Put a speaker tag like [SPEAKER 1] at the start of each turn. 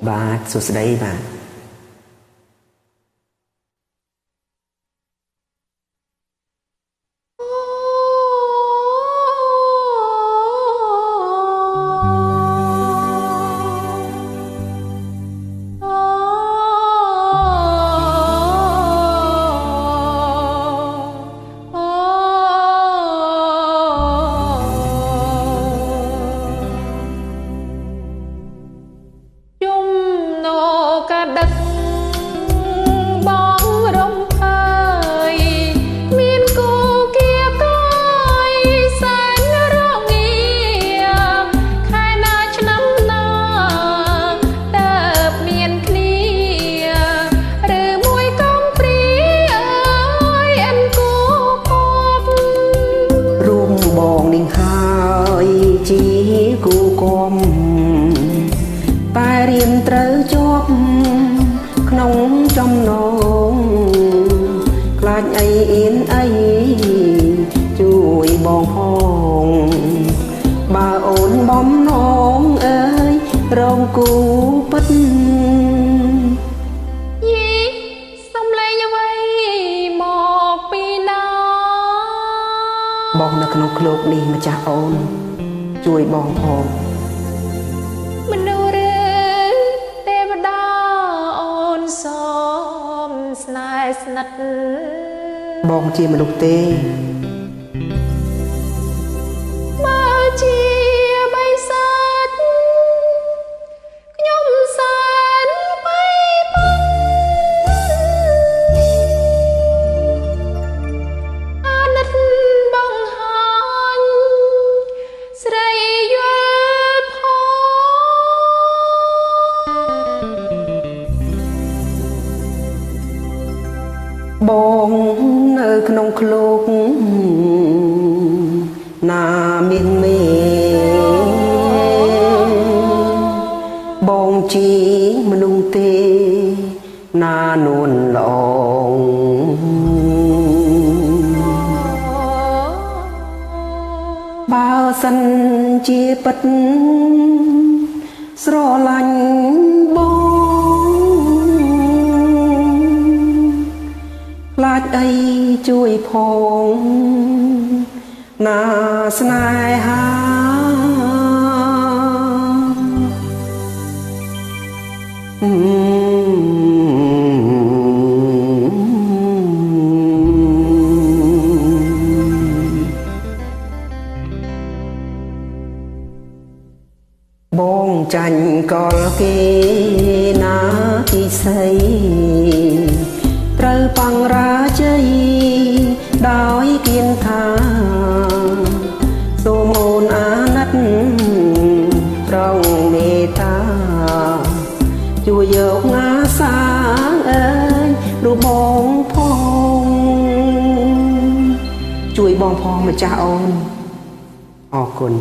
[SPEAKER 1] បាទសួស្តីបាទ
[SPEAKER 2] ដឹកបងរំភើយមានគូគៀកយសែនរងាខែណាឆ្នាំណាតើបមានគ្នាឬមួយកងព្រីអើយអិនគូពប់
[SPEAKER 1] រួមបងនឹងហើយជាគូគំតែរៀនត្រូវជាប់ក្នុងចំណងខ្លាចអីអៀនអីជួយបងផងបើអូនបំណងអើយរងគូពិត
[SPEAKER 2] យីសំឡេងអ្វីមកពីណា
[SPEAKER 1] បងនៅក្នុងឃ្លោកនេះម្ចាស់អូនជួយបងផង
[SPEAKER 2] មនុស្សឬទេវតាអូនសមស្នេហ៍ស្និទ្ធ
[SPEAKER 1] បងជាមនុស្សទេ
[SPEAKER 2] បើជាបិសាចខ្ញុំសែនបីប៉ុនអាណិតបង្ហាញស្រីយល់
[SPEAKER 1] បងនៅក្នុងឃ្លោកណាមានមេបងជាមនុស្សទេណានួនល្អងបើសិនជាពិតស្រឡាញ់បងខ្លាចអីជួយផងណាស្នេហាបងចាញ់កលគេណាទីស្អីត្រូវបង្រាជ័យដោយគៀនថាសូមអូនអាណិតប្រងមេត្តាជួយយកអាសាអើយរូបបងផងជួយបងផងម្ចាស់អូនអរគុណ